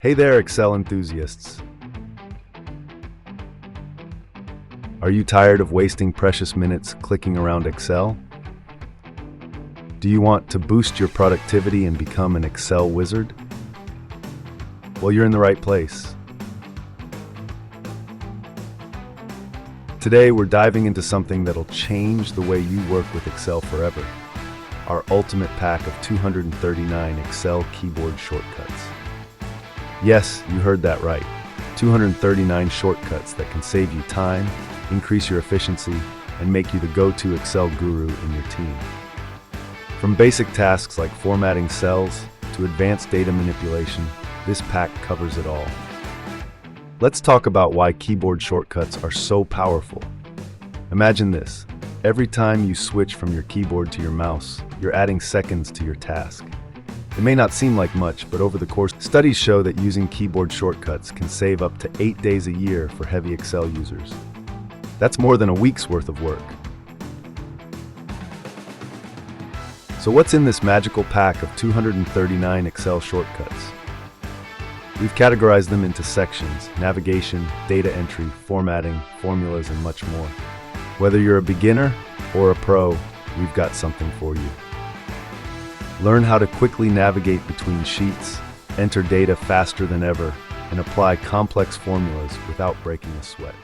Hey there, Excel enthusiasts. Are you tired of wasting precious minutes clicking around Excel? Do you want to boost your productivity and become an Excel wizard? Well, you're in the right place. Today, we're diving into something that'll change the way you work with Excel forever. Our ultimate pack of 239 Excel keyboard shortcuts. Yes, you heard that right. 239 shortcuts that can save you time, increase your efficiency, and make you the go-to Excel guru in your team. From basic tasks like formatting cells to advanced data manipulation, this pack covers it all. Let's talk about why keyboard shortcuts are so powerful. Imagine this. Every time you switch from your keyboard to your mouse, you're adding seconds to your task. It may not seem like much, but over the course, studies show that using keyboard shortcuts can save up to 8 days a year for heavy Excel users. That's more than a week's worth of work. So what's in this magical pack of 239 Excel shortcuts? We've categorized them into sections: navigation, data entry, formatting, formulas, and much more. Whether you're a beginner or a pro, we've got something for you. Learn how to quickly navigate between sheets, enter data faster than ever, and apply complex formulas without breaking a sweat.